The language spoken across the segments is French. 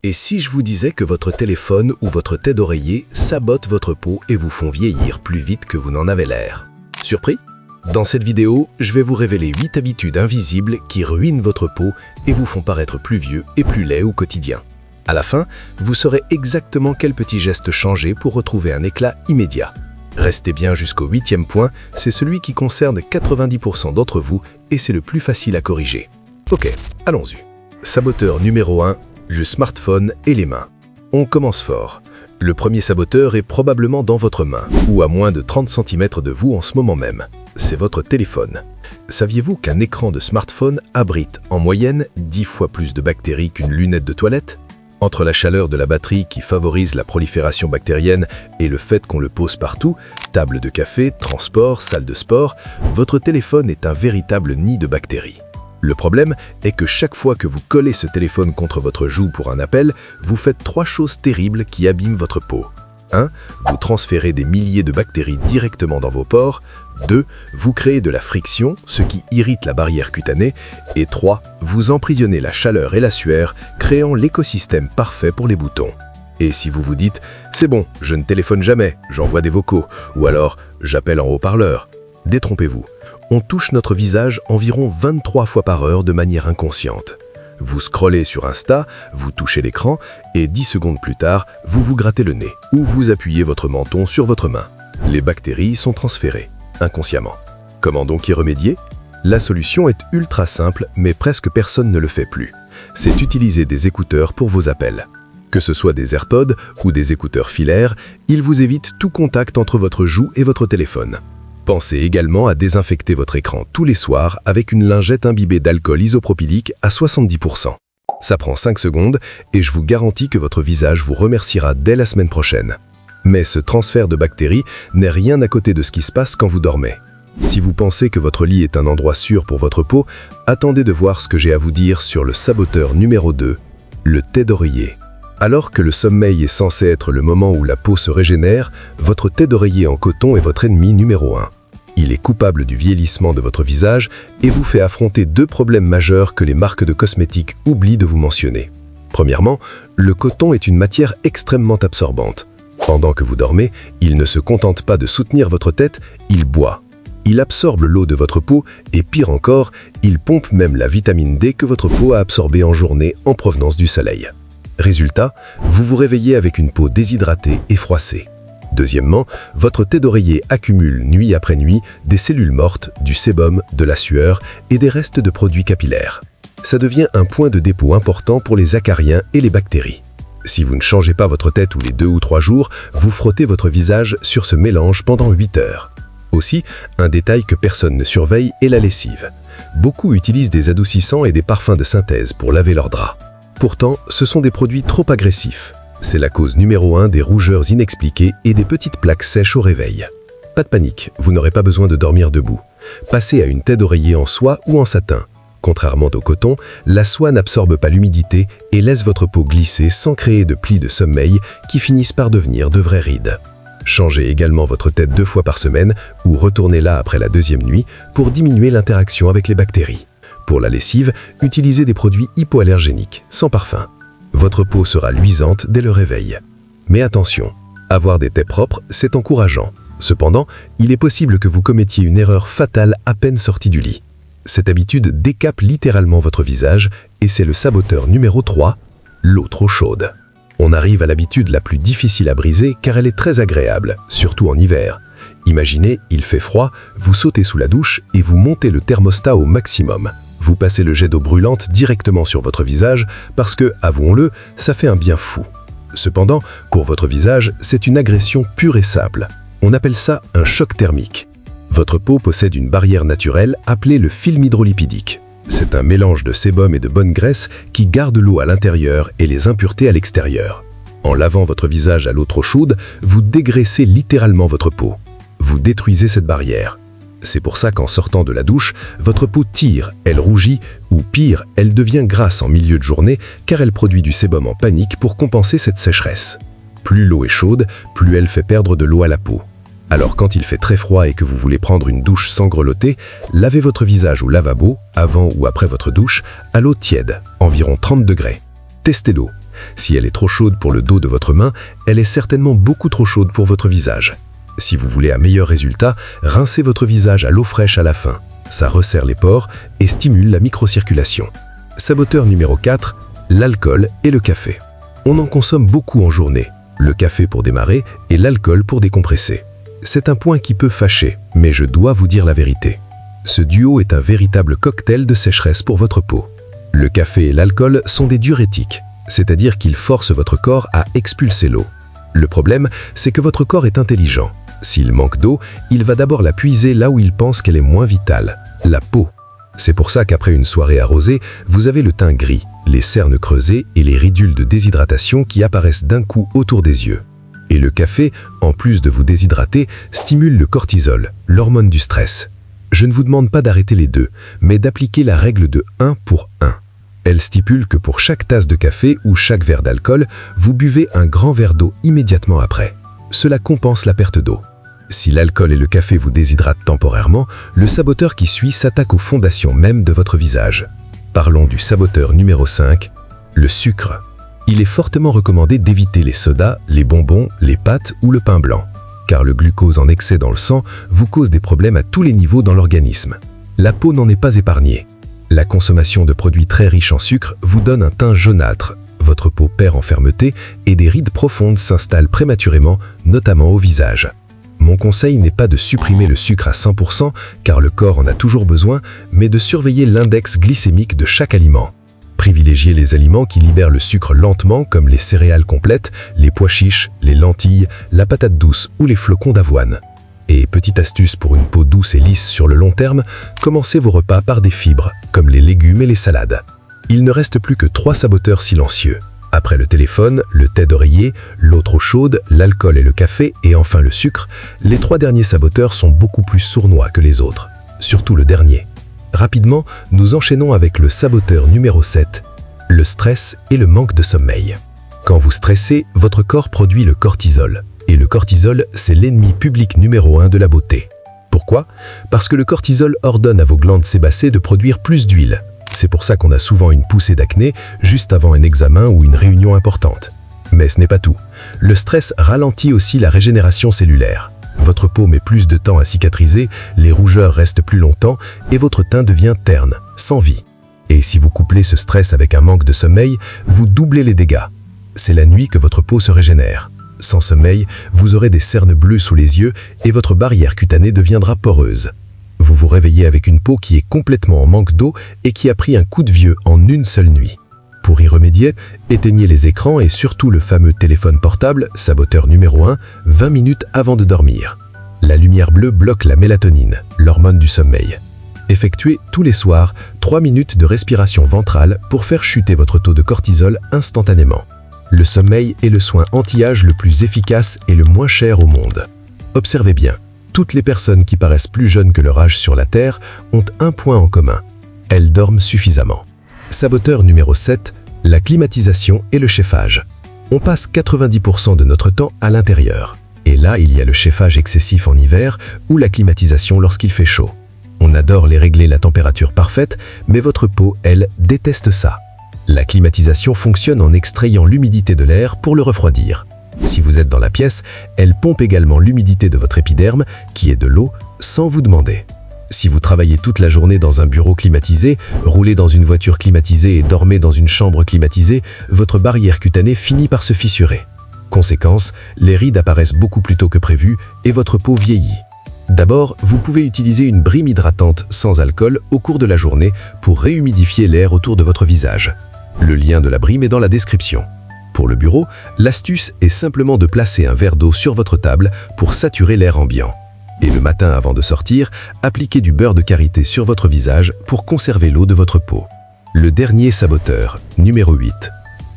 Et si je vous disais que votre téléphone ou votre tête d'oreiller sabotent votre peau et vous font vieillir plus vite que vous n'en avez l'air? Surpris? Dans cette vidéo, je vais vous révéler 8 habitudes invisibles qui ruinent votre peau et vous font paraître plus vieux et plus laid au quotidien. À la fin, vous saurez exactement quels petits gestes changer pour retrouver un éclat immédiat. Restez bien jusqu'au 8e point, c'est celui qui concerne 90% d'entre vous et c'est le plus facile à corriger. Ok, allons-y. Saboteur numéro 1, le smartphone et les mains. On commence fort. Le premier saboteur est probablement dans votre main, ou à moins de 30 cm de vous en ce moment même. C'est votre téléphone. Saviez-vous qu'un écran de smartphone abrite en moyenne 10 fois plus de bactéries qu'une lunette de toilette? Entre la chaleur de la batterie qui favorise la prolifération bactérienne et le fait qu'on le pose partout, table de café, transport, salle de sport, votre téléphone est un véritable nid de bactéries. Le problème est que chaque fois que vous collez ce téléphone contre votre joue pour un appel, vous faites 3 choses terribles qui abîment votre peau. 1. Vous transférez des milliers de bactéries directement dans vos pores. 2. Vous créez de la friction, ce qui irrite la barrière cutanée. Et 3. Vous emprisonnez la chaleur et la sueur, créant l'écosystème parfait pour les boutons. Et si vous vous dites « c'est bon, je ne téléphone jamais, j'envoie des vocaux » ou alors « j'appelle en haut-parleur », détrompez-vous. On touche notre visage environ 23 fois par heure de manière inconsciente. Vous scrollez sur Insta, vous touchez l'écran et 10 secondes plus tard, vous vous grattez le nez ou vous appuyez votre menton sur votre main. Les bactéries sont transférées, inconsciemment. Comment donc y remédier? La solution est ultra simple, mais presque personne ne le fait plus. C'est utiliser des écouteurs pour vos appels. Que ce soit des AirPods ou des écouteurs filaires, ils vous évitent tout contact entre votre joue et votre téléphone. Pensez également à désinfecter votre écran tous les soirs avec une lingette imbibée d'alcool isopropylique à 70%. Ça prend 5 secondes et je vous garantis que votre visage vous remerciera dès la semaine prochaine. Mais ce transfert de bactéries n'est rien à côté de ce qui se passe quand vous dormez. Si vous pensez que votre lit est un endroit sûr pour votre peau, attendez de voir ce que j'ai à vous dire sur le saboteur numéro 2, le thé d'oreiller. Alors que le sommeil est censé être le moment où la peau se régénère, votre thé d'oreiller en coton est votre ennemi numéro 1. Il est coupable du vieillissement de votre visage et vous fait affronter 2 problèmes majeurs que les marques de cosmétiques oublient de vous mentionner. Premièrement, le coton est une matière extrêmement absorbante. Pendant que vous dormez, il ne se contente pas de soutenir votre tête, il boit. Il absorbe l'eau de votre peau et pire encore, il pompe même la vitamine D que votre peau a absorbée en journée en provenance du soleil. Résultat, vous vous réveillez avec une peau déshydratée et froissée. Deuxièmement, votre thé d'oreiller accumule nuit après nuit des cellules mortes, du sébum, de la sueur et des restes de produits capillaires. Ça devient un point de dépôt important pour les acariens et les bactéries. Si vous ne changez pas votre tête tous les 2 ou 3 jours, vous frottez votre visage sur ce mélange pendant 8 heures. Aussi, un détail que personne ne surveille est la lessive. Beaucoup utilisent des adoucissants et des parfums de synthèse pour laver leurs draps. Pourtant, ce sont des produits trop agressifs. C'est la cause numéro 1 des rougeurs inexpliquées et des petites plaques sèches au réveil. Pas de panique, vous n'aurez pas besoin de dormir debout. Passez à une tête d'oreiller en soie ou en satin. Contrairement au coton, la soie n'absorbe pas l'humidité et laisse votre peau glisser sans créer de plis de sommeil qui finissent par devenir de vraies rides. Changez également votre tête 2 fois par semaine ou retournez-la après la 2e nuit pour diminuer l'interaction avec les bactéries. Pour la lessive, utilisez des produits hypoallergéniques, sans parfum. Votre peau sera luisante dès le réveil. Mais attention, avoir des têtes propres, c'est encourageant. Cependant, il est possible que vous commettiez une erreur fatale à peine sortie du lit. Cette habitude décape littéralement votre visage et c'est le saboteur numéro 3, l'eau trop chaude. On arrive à l'habitude la plus difficile à briser car elle est très agréable, surtout en hiver. Imaginez, il fait froid, vous sautez sous la douche et vous montez le thermostat au maximum. Vous passez le jet d'eau brûlante directement sur votre visage parce que, avouons-le, ça fait un bien fou. Cependant, pour votre visage, c'est une agression pure et simple. On appelle ça un choc thermique. Votre peau possède une barrière naturelle appelée le film hydrolipidique. C'est un mélange de sébum et de bonne graisse qui garde l'eau à l'intérieur et les impuretés à l'extérieur. En lavant votre visage à l'eau trop chaude, vous dégraissez littéralement votre peau. Vous détruisez cette barrière. C'est pour ça qu'en sortant de la douche, votre peau tire, elle rougit, ou pire, elle devient grasse en milieu de journée car elle produit du sébum en panique pour compenser cette sécheresse. Plus l'eau est chaude, plus elle fait perdre de l'eau à la peau. Alors quand il fait très froid et que vous voulez prendre une douche sans grelotter, lavez votre visage au lavabo, avant ou après votre douche, à l'eau tiède, environ 30 degrés. Testez l'eau. Si elle est trop chaude pour le dos de votre main, elle est certainement beaucoup trop chaude pour votre visage. Si vous voulez un meilleur résultat, rincez votre visage à l'eau fraîche à la fin. Ça resserre les pores et stimule la microcirculation. Saboteur numéro 4, l'alcool et le café. On en consomme beaucoup en journée, le café pour démarrer et l'alcool pour décompresser. C'est un point qui peut fâcher, mais je dois vous dire la vérité. Ce duo est un véritable cocktail de sécheresse pour votre peau. Le café et l'alcool sont des diurétiques, c'est-à-dire qu'ils forcent votre corps à expulser l'eau. Le problème, c'est que votre corps est intelligent. S'il manque d'eau, il va d'abord la puiser là où il pense qu'elle est moins vitale, la peau. C'est pour ça qu'après une soirée arrosée, vous avez le teint gris, les cernes creusées et les ridules de déshydratation qui apparaissent d'un coup autour des yeux. Et le café, en plus de vous déshydrater, stimule le cortisol, l'hormone du stress. Je ne vous demande pas d'arrêter les deux, mais d'appliquer la règle de 1 pour 1. Elle stipule que pour chaque tasse de café ou chaque verre d'alcool, vous buvez un grand verre d'eau immédiatement après. Cela compense la perte d'eau. Si l'alcool et le café vous déshydratent temporairement, le saboteur qui suit s'attaque aux fondations mêmes de votre visage. Parlons du saboteur numéro 5, le sucre. Il est fortement recommandé d'éviter les sodas, les bonbons, les pâtes ou le pain blanc, car le glucose en excès dans le sang vous cause des problèmes à tous les niveaux dans l'organisme. La peau n'en est pas épargnée. La consommation de produits très riches en sucre vous donne un teint jaunâtre, votre peau perd en fermeté et des rides profondes s'installent prématurément, notamment au visage. Mon conseil n'est pas de supprimer le sucre à 100% car le corps en a toujours besoin, mais de surveiller l'index glycémique de chaque aliment. Privilégiez les aliments qui libèrent le sucre lentement comme les céréales complètes, les pois chiches, les lentilles, la patate douce ou les flocons d'avoine. Et petite astuce pour une peau douce et lisse sur le long terme, commencez vos repas par des fibres, comme les légumes et les salades. Il ne reste plus que 3 saboteurs silencieux. Après le téléphone, le thé d'oreiller, l'eau trop chaude, l'alcool et le café, et enfin le sucre, les 3 derniers saboteurs sont beaucoup plus sournois que les autres, surtout le dernier. Rapidement, nous enchaînons avec le saboteur numéro 7, le stress et le manque de sommeil. Quand vous stressez, votre corps produit le cortisol. Et le cortisol, c'est l'ennemi public numéro 1 de la beauté. Pourquoi? Parce que le cortisol ordonne à vos glandes sébacées de produire plus d'huile. C'est pour ça qu'on a souvent une poussée d'acné juste avant un examen ou une réunion importante. Mais ce n'est pas tout. Le stress ralentit aussi la régénération cellulaire. Votre peau met plus de temps à cicatriser, les rougeurs restent plus longtemps et votre teint devient terne, sans vie. Et si vous couplez ce stress avec un manque de sommeil, vous doublez les dégâts. C'est la nuit que votre peau se régénère. Sans sommeil, vous aurez des cernes bleues sous les yeux et votre barrière cutanée deviendra poreuse. Vous vous réveillez avec une peau qui est complètement en manque d'eau et qui a pris un coup de vieux en une seule nuit. Pour y remédier, éteignez les écrans et surtout le fameux téléphone portable, saboteur numéro 1, 20 minutes avant de dormir. La lumière bleue bloque la mélatonine, l'hormone du sommeil. Effectuez tous les soirs 3 minutes de respiration ventrale pour faire chuter votre taux de cortisol instantanément. Le sommeil est le soin anti-âge le plus efficace et le moins cher au monde. Observez bien, toutes les personnes qui paraissent plus jeunes que leur âge sur la Terre ont un point en commun. Elles dorment suffisamment. Saboteur numéro 7, la climatisation et le chauffage. On passe 90% de notre temps à l'intérieur. Et là, il y a le chauffage excessif en hiver ou la climatisation lorsqu'il fait chaud. On adore les régler la température parfaite, mais votre peau, elle, déteste ça. La climatisation fonctionne en extrayant l'humidité de l'air pour le refroidir. Si vous êtes dans la pièce, elle pompe également l'humidité de votre épiderme, qui est de l'eau, sans vous demander. Si vous travaillez toute la journée dans un bureau climatisé, roulez dans une voiture climatisée et dormez dans une chambre climatisée, votre barrière cutanée finit par se fissurer. Conséquence, les rides apparaissent beaucoup plus tôt que prévu et votre peau vieillit. D'abord, vous pouvez utiliser une brime hydratante sans alcool au cours de la journée pour réhumidifier l'air autour de votre visage. Le lien de la brime est dans la description. Pour le bureau, l'astuce est simplement de placer un verre d'eau sur votre table pour saturer l'air ambiant. Et le matin avant de sortir, appliquez du beurre de karité sur votre visage pour conserver l'eau de votre peau. Le dernier saboteur, numéro 8.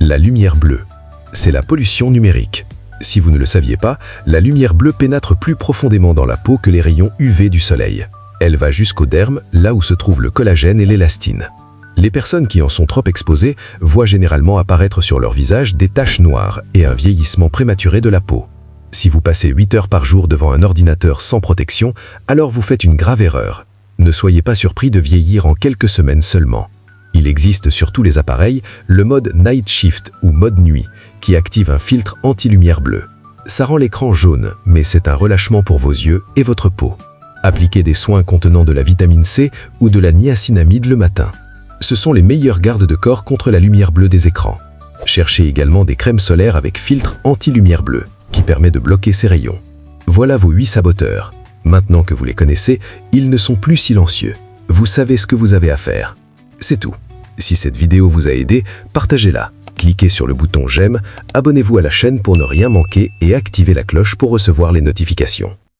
La lumière bleue. C'est la pollution numérique. Si vous ne le saviez pas, la lumière bleue pénètre plus profondément dans la peau que les rayons UV du soleil. Elle va jusqu'au derme, là où se trouvent le collagène et l'élastine. Les personnes qui en sont trop exposées voient généralement apparaître sur leur visage des taches noires et un vieillissement prématuré de la peau. Si vous passez 8 heures par jour devant un ordinateur sans protection, alors vous faites une grave erreur. Ne soyez pas surpris de vieillir en quelques semaines seulement. Il existe sur tous les appareils le mode Night Shift ou mode nuit, qui active un filtre anti-lumière bleue. Ça rend l'écran jaune, mais c'est un relâchement pour vos yeux et votre peau. Appliquez des soins contenant de la vitamine C ou de la niacinamide le matin. Ce sont les meilleurs gardes de corps contre la lumière bleue des écrans. Cherchez également des crèmes solaires avec filtre anti-lumière bleue, qui permet de bloquer ces rayons. Voilà vos 8 saboteurs. Maintenant que vous les connaissez, ils ne sont plus silencieux. Vous savez ce que vous avez à faire. C'est tout. Si cette vidéo vous a aidé, partagez-la. Cliquez sur le bouton j'aime, abonnez-vous à la chaîne pour ne rien manquer et activez la cloche pour recevoir les notifications.